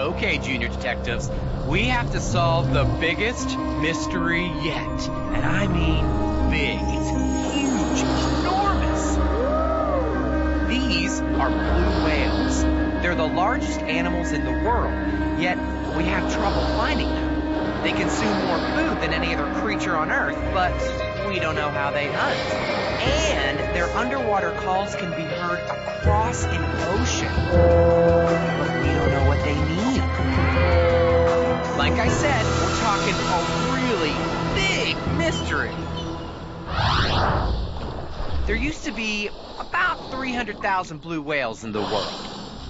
Okay, Junior Detectives, we have to solve the biggest mystery yet. And I mean big. It's huge, enormous. These are blue whales. They're the largest animals in the world, yet we have trouble finding them. They consume more food than any other creature on Earth, but we don't know how they hunt. And their underwater calls can be heard across an ocean. But we don't know what they mean. Like I said, we're talking a really big mystery. There used to be about 300,000 blue whales in the world.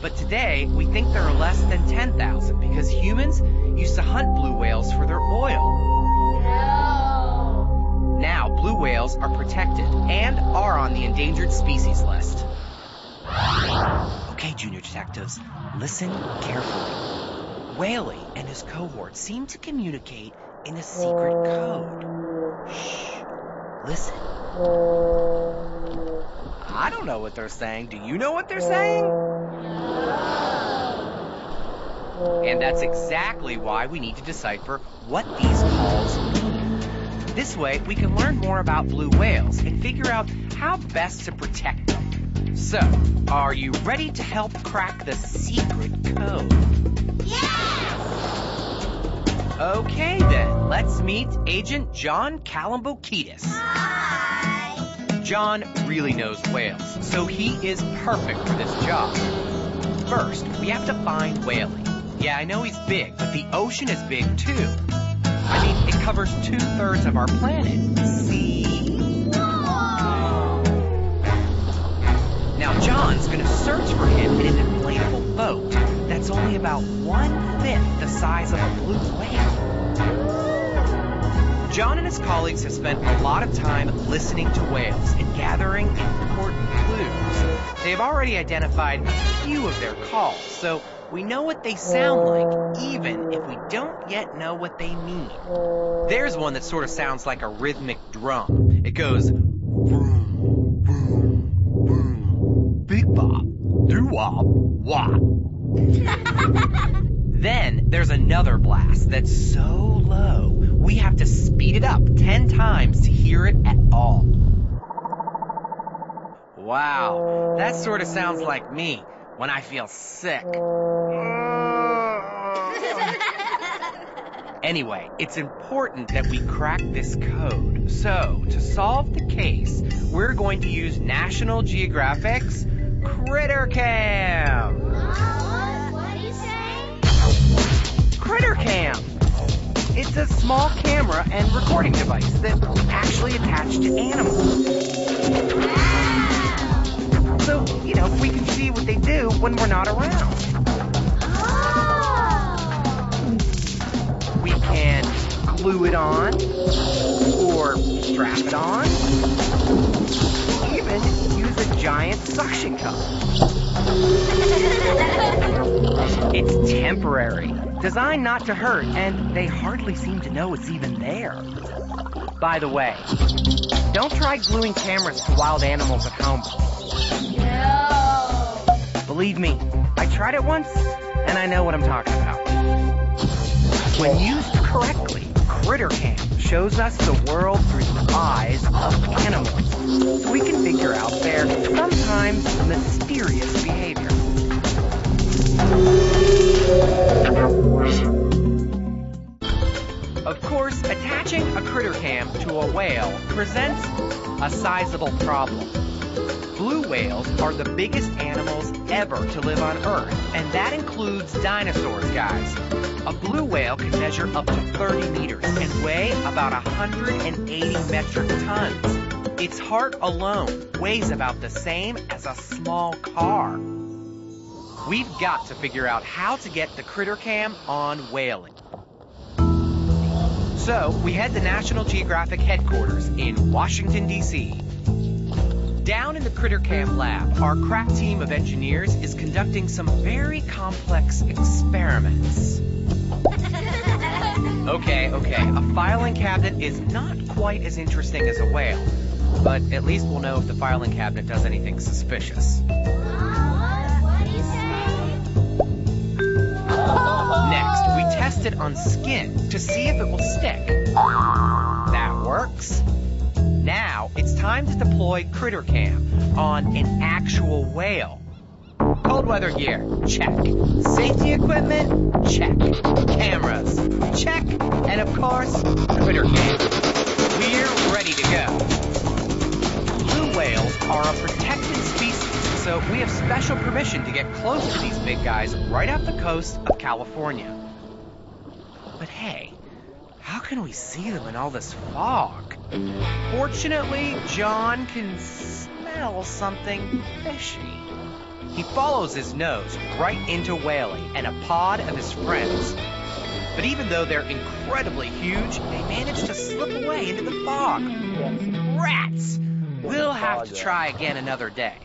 But today, we think there are less than 10,000 because humans used to hunt blue whales for their oil. No. Now, blue whales are protected and are on the endangered species list. Okay, Junior Detectives, listen carefully. Whaley and his cohort seem to communicate in a secret code. Shh. Listen. I don't know what they're saying. Do you know what they're saying? And that's exactly why we need to decipher what these calls mean. This way, we can learn more about blue whales and figure out how best to protect them. So, are you ready to help crack the secret code? Yes! Okay then, let's meet Agent John Kalambokitis. Hi! John really knows whales, so he is perfect for this job. First, we have to find Whaley. Yeah, I know he's big, but the ocean is big too. I mean, it covers 2/3 of our planet. See? Whoa! Now, John's gonna search for him in an inflatable boat that's only about 1/5 the size of a blue whale. John and his colleagues have spent a lot of time listening to whales and gathering important clues. They've already identified a few of their calls, so we know what they sound like, even if we don't yet know what they mean. There's one that sort of sounds like a rhythmic drum. It goes, vroom, vroom, vroom, big bop, doo-wop, wop. Then there's another blast that's so low, we have to speed it up 10 times to hear it at all. Wow, that sort of sounds like me when I feel sick. Anyway, it's important that we crack this code. So, to solve the case, we're going to use National Geographic's Critter Cam. What do you say? Critter Cam. It's a small camera and recording device that we actually attach to animals. Wow! So, we can see what they do when we're not around. Oh! We can glue it on, or strap it on, even use a giant suction cup. It's temporary, designed not to hurt, and they hardly seem to know it's even there. By the way, don't try gluing cameras to wild animals at home. No! Believe me, I tried it once, and I know what I'm talking about. When used correctly, Critter Cam shows us the world through the eyes of animals, so we can figure out their sometimes mysterious behavior. Of course, attaching a critter cam to a whale presents a sizable problem. Blue whales are the biggest animals ever to live on Earth, and that includes dinosaurs, guys. A blue whale can measure up to 30 meters and weigh about 180 metric tons. Its heart alone weighs about the same as a small car. We've got to figure out how to get the critter cam on Whaley. So, we head to National Geographic headquarters in Washington, D.C. Down in the Critter Cam lab, our crack team of engineers is conducting some very complex experiments. Okay, a filing cabinet is not quite as interesting as a whale, but at least we'll know if the filing cabinet does anything suspicious. What do you say? test it on skin to see if it will stick. That works. Now it's time to deploy Critter Cam on an actual whale. Cold weather gear, check. Safety equipment, check. Cameras, check. And of course, Critter Cam. We're ready to go. Blue whales are a protected species, so we have special permission to get close to these big guys right off the coast of California. But hey, how can we see them in all this fog? Fortunately, John can smell something fishy. He follows his nose right into Whaley and a pod of his friends. But even though they're incredibly huge, they manage to slip away into the fog. Rats! We'll have to try again another day.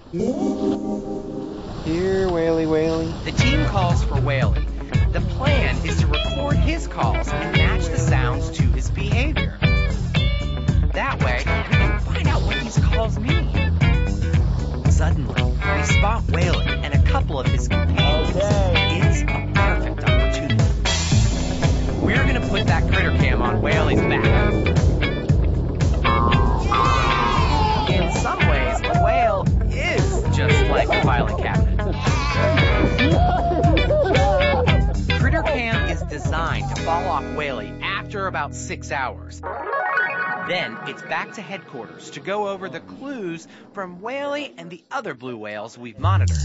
Here, Whaley, Whaley. The team calls for Whaley. The plan is to record his calls and match the sounds to his behavior. That way, we can find out what these calls mean. Suddenly, we spot Whaley and a couple of his companions. It's a perfect opportunity. We're going to put that Critter Cam on Whaley's back. In some ways, the whale is just like a filing cabinet. Critter Cam is designed to fall off Whaley after about 6 hours. Then it's back to headquarters to go over the clues from Whaley and the other blue whales we've monitored.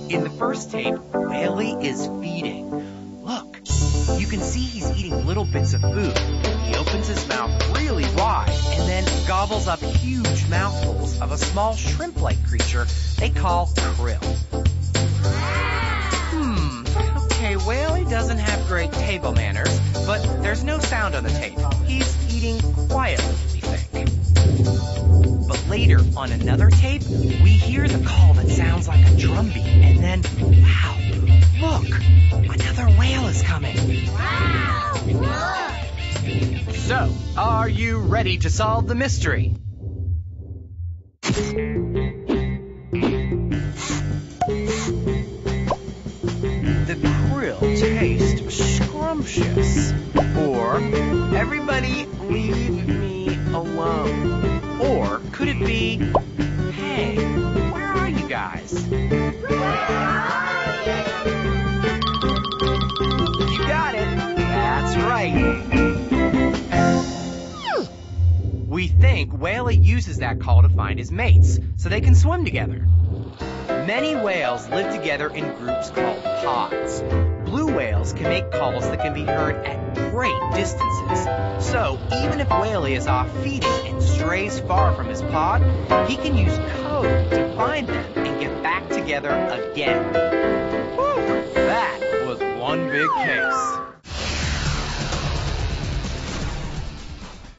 In the first tape, Whaley is feeding. Look, you can see he's eating little bits of food. He opens his mouth really wide and then gobbles up huge mouthfuls of a small shrimp-like creature they call krill. Okay, Whaley doesn't have great table manners, but there's no sound on the tape. He's eating quietly, we think. But later, on another tape, we hear the call that sounds like a drumbeat, and then, wow, look, another whale is coming. Wow, look. So, are you ready to solve the mystery? The krill taste scrumptious. Or, everybody leave me alone. Or, could it be, hey, where are you guys? Where are You got it. That's right. We think Whaley uses that call to find his mates, so they can swim together. Many whales live together in groups called pods. Blue whales can make calls that can be heard at great distances. So even if Whaley is off feeding and strays far from his pod, he can use code to find them and get back together again. Whew, that was one big case.